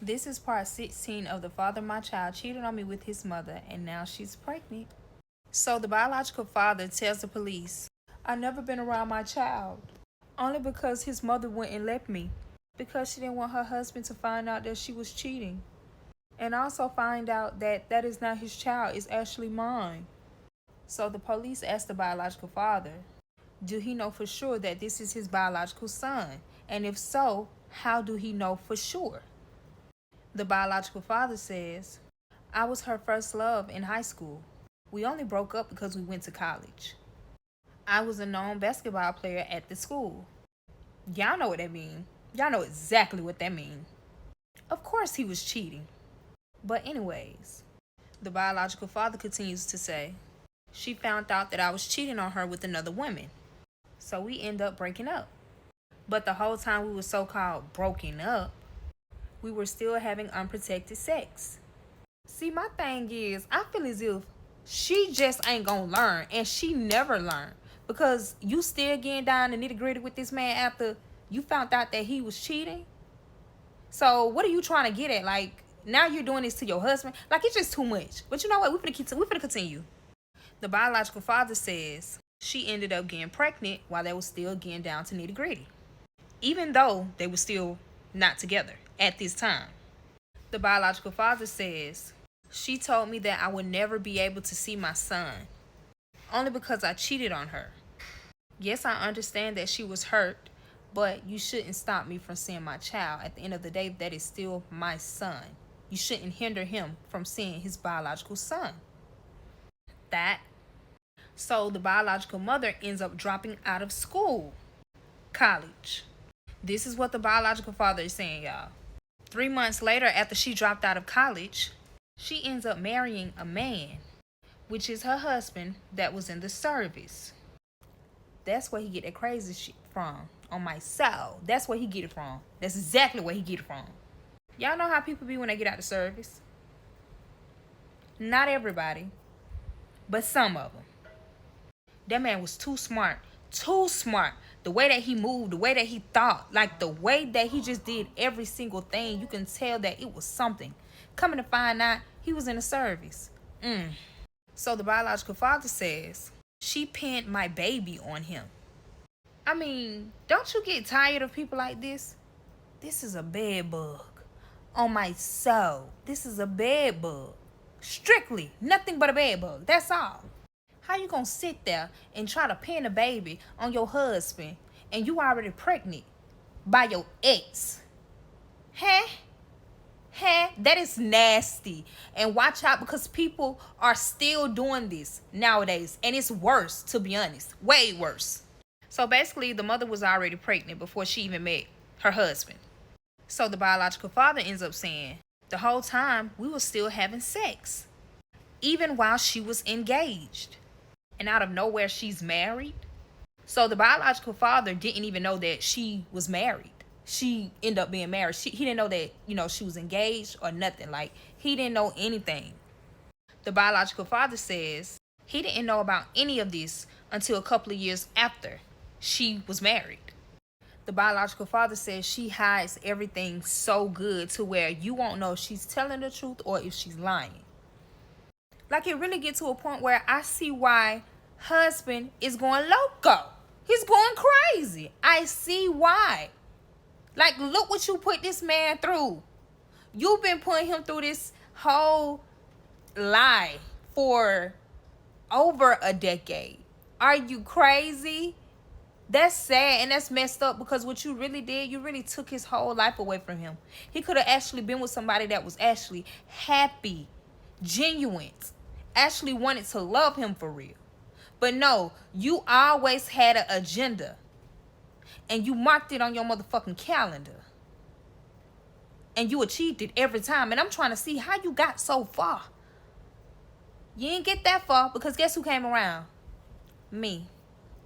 This is part 16 of the father of my child cheated on me with his mother and now she's pregnant. So the biological father tells the police, I never been around my child. Only because his mother wouldn't let me. Because she didn't want her husband to find out that she was cheating. And also find out that that is not his child, it's actually mine. So the police asked the biological father, do he know for sure that this is his biological son? And if so, how do he know for sure? The biological father says, I was her first love in high school. We only broke up because we went to college. I was a known basketball player at the school. Y'all know what that means. Y'all know exactly what that means. Of course he was cheating. But anyways, the biological father continues to say, she found out that I was cheating on her with another woman. So we end up breaking up. But the whole time we were so-called broken up, we were still having unprotected sex. See, my thing is, I feel as if she just ain't gonna learn, and she never learned. Because you still getting down the nitty-gritty with this man after you found out that he was cheating. So what are you trying to get at? Like, now you're doing this to your husband? Like, it's just too much. But you know what? We're finna continue. The biological father says she ended up getting pregnant while they were still getting down to nitty-gritty. Even though they were still not together at this time. The biological father says, she told me that I would never be able to see my son, only because I cheated on her. Yes, I understand that she was hurt, but you shouldn't stop me from seeing my child. At the end of the day, that is still my son. You shouldn't hinder him from seeing his biological son. So the biological mother ends up dropping out of school, college. This is what the biological father is saying, y'all. 3 months later, after she dropped out of college, she ends up marrying a man, which is her husband that was in the service. That's where he get that crazy shit from. On my soul. That's where he get it from. That's exactly where he get it from. Y'all know how people be when they get out of service? Not everybody, but some of them. That man was too smart. Too smart. The way that he moved, the way that he thought, like the way that he just did every single thing, you can tell that it was something. Coming to find out, he was in the service. So the biological father says, she pinned my baby on him. I mean, don't you get tired of people like this? This is a bed bug. On my soul, this is a bed bug. Strictly, nothing but a bed bug. That's all. How you gonna sit there and try to pin a baby on your husband and you already pregnant by your ex? That is nasty. And watch out, because people are still doing this nowadays. And it's worse, to be honest. Way worse. So basically, the mother was already pregnant before she even met her husband. So the biological father ends up saying, the whole time we were still having sex, even while she was engaged. And out of nowhere, she's married. So the biological father didn't even know that she was married. She ended up being married. He didn't know that, she was engaged or nothing. Like, he didn't know anything. The biological father says he didn't know about any of this until a couple of years after she was married. The biological father says she hides everything so good to where you won't know if she's telling the truth or if she's lying. Like, it really gets to a point where I see why husband is going loco. He's going crazy. I see why. Like, look what you put this man through. You've been putting him through this whole lie for over a decade. Are you crazy? That's sad and that's messed up, because what you really did, you really took his whole life away from him. He could have actually been with somebody that was actually happy, genuine, actually wanted to love him for real. But no, you always had an agenda. And you marked it on your motherfucking calendar. And you achieved it every time. And I'm trying to see how you got so far. You didn't get that far, because guess who came around? Me.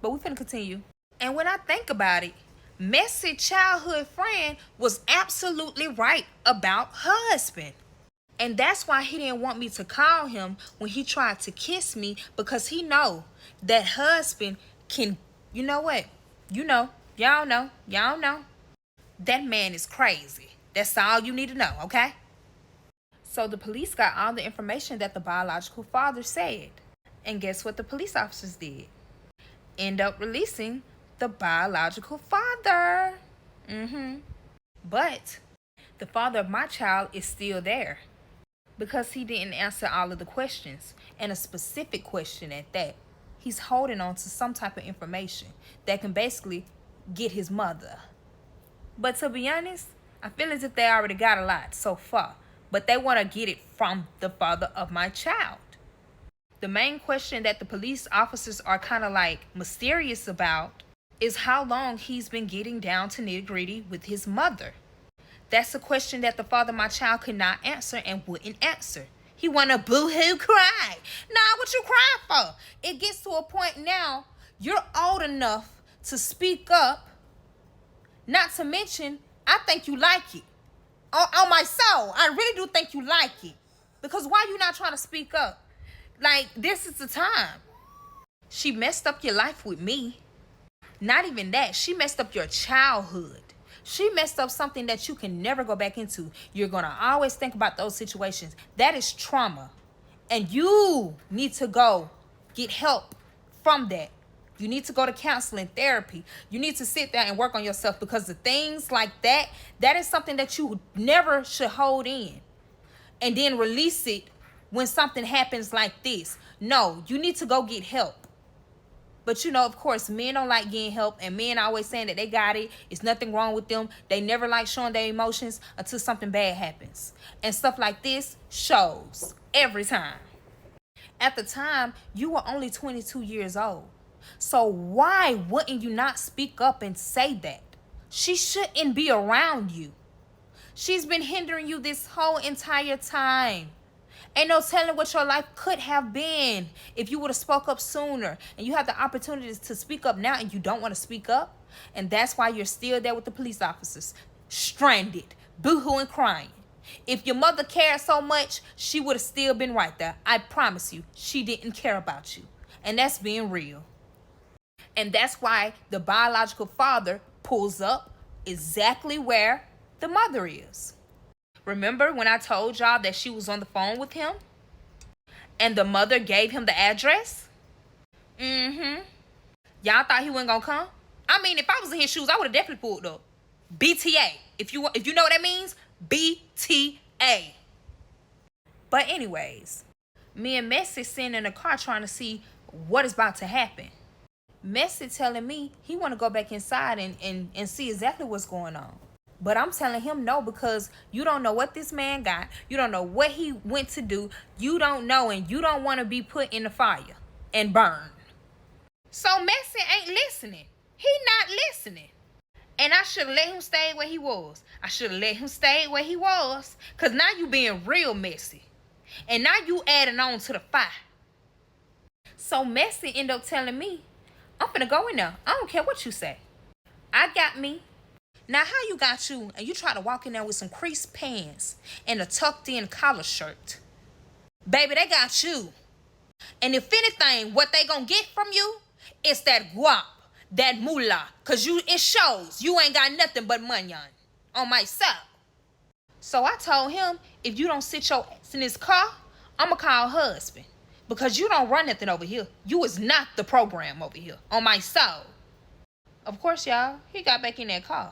But we finna continue. And when I think about it, messy childhood friend was absolutely right about husband. And that's why he didn't want me to call him when he tried to kiss me, because he know that husband can, you know what? Y'all know. That man is crazy. That's all you need to know, okay? So the police got all the information that the biological father said. And guess what the police officers did? End up releasing the biological father. But the father of my child is still there because he didn't answer all of the questions, and a specific question at that. He's holding on to some type of information that can basically get his mother. But to be honest, I feel as if they already got a lot so far, but they want to get it from the father of my child. The main question that the police officers are kind of like mysterious about is how long he's been getting down to nitty-gritty with his mother. That's a question that the father of my child could not answer and wouldn't answer. He want to boo-hoo cry. Nah, what you crying for? It gets to a point now, you're old enough to speak up. Not to mention, I think you like it. On my soul, I really do think you like it. Because why you not trying to speak up? Like, this is the time. She messed up your life with me. Not even that. She messed up your childhood. She messed up something that you can never go back into. You're going to always think about those situations. That is trauma. And you need to go get help from that. You need to go to counseling, therapy. You need to sit there and work on yourself, because the things like that, that is something that you never should hold in and then release it when something happens like this. No, you need to go get help. But you know, of course, men don't like getting help, and men always saying that they got it. It's nothing wrong with them. They never like showing their emotions until something bad happens. And stuff like this shows every time. At the time, you were only 22 years old. So why wouldn't you not speak up and say that? She shouldn't be around you. She's been hindering you this whole entire time. Ain't no telling what your life could have been if you would have spoke up sooner. And you have the opportunities to speak up now, and you don't want to speak up. And that's why you're still there with the police officers, stranded, boo-hooing, crying. If your mother cared so much, she would have still been right there. I promise you, she didn't care about you. And that's being real. And that's why the biological father pulls up exactly where the mother is. Remember when I told y'all that she was on the phone with him and the mother gave him the address? Y'all thought he wasn't gonna come? I mean, if I was in his shoes, I would have definitely pulled up. BTA. If you know what that means, BTA. But anyways, me and Messi sitting in the car trying to see what is about to happen. Messi telling me he want to go back inside and see exactly what's going on. But I'm telling him no, because you don't know what this man got. You don't know what he went to do. You don't know, and you don't want to be put in the fire and burned. So Messi ain't listening. He not listening. And I should have let him stay where he was. Because now you being real messy. And now you adding on to the fire. So Messi end up telling me, I'm finna go in there. I don't care what you say. I got me. Now, how you got you and you try to walk in there with some creased pants and a tucked in collar shirt? Baby, they got you. And if anything, what they gonna get from you is that guap, that moolah. Because it shows you ain't got nothing but money on myself. So I told him, if you don't sit your ass in this car, I'm going to call husband. Because you don't run nothing over here. You is not the program over here. On my soul. Of course, y'all, he got back in that car.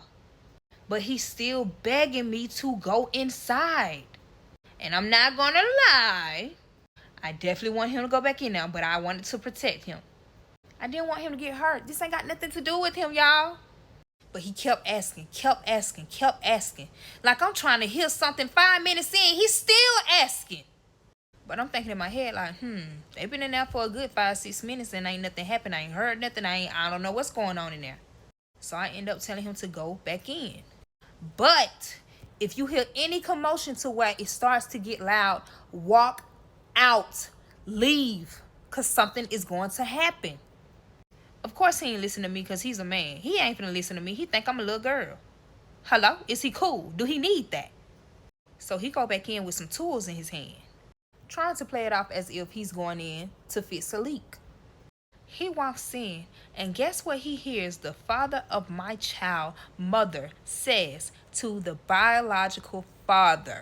But he's still begging me to go inside. And I'm not going to lie. I definitely want him to go back in there, but I wanted to protect him. I didn't want him to get hurt. This ain't got nothing to do with him, y'all. But he kept asking. Like I'm trying to hear something 5 minutes in. He's still asking. But I'm thinking in my head like, they've been in there for a good 5-6 minutes and ain't nothing happened. I ain't heard nothing. I don't know what's going on in there. So I end up telling him to go back in. But if you hear any commotion to where it starts to get loud, walk out, leave, because something is going to happen. Of course he ain't listen to me because he's a man. He ain't finna listen to me. He think I'm a little girl. Hello? Is he cool? Do he need that? So he go back in with some tools in his hand, trying to play it off as if he's going in to fix a leak. He walks in, and guess what he hears the father of my child, mother, says to the biological father?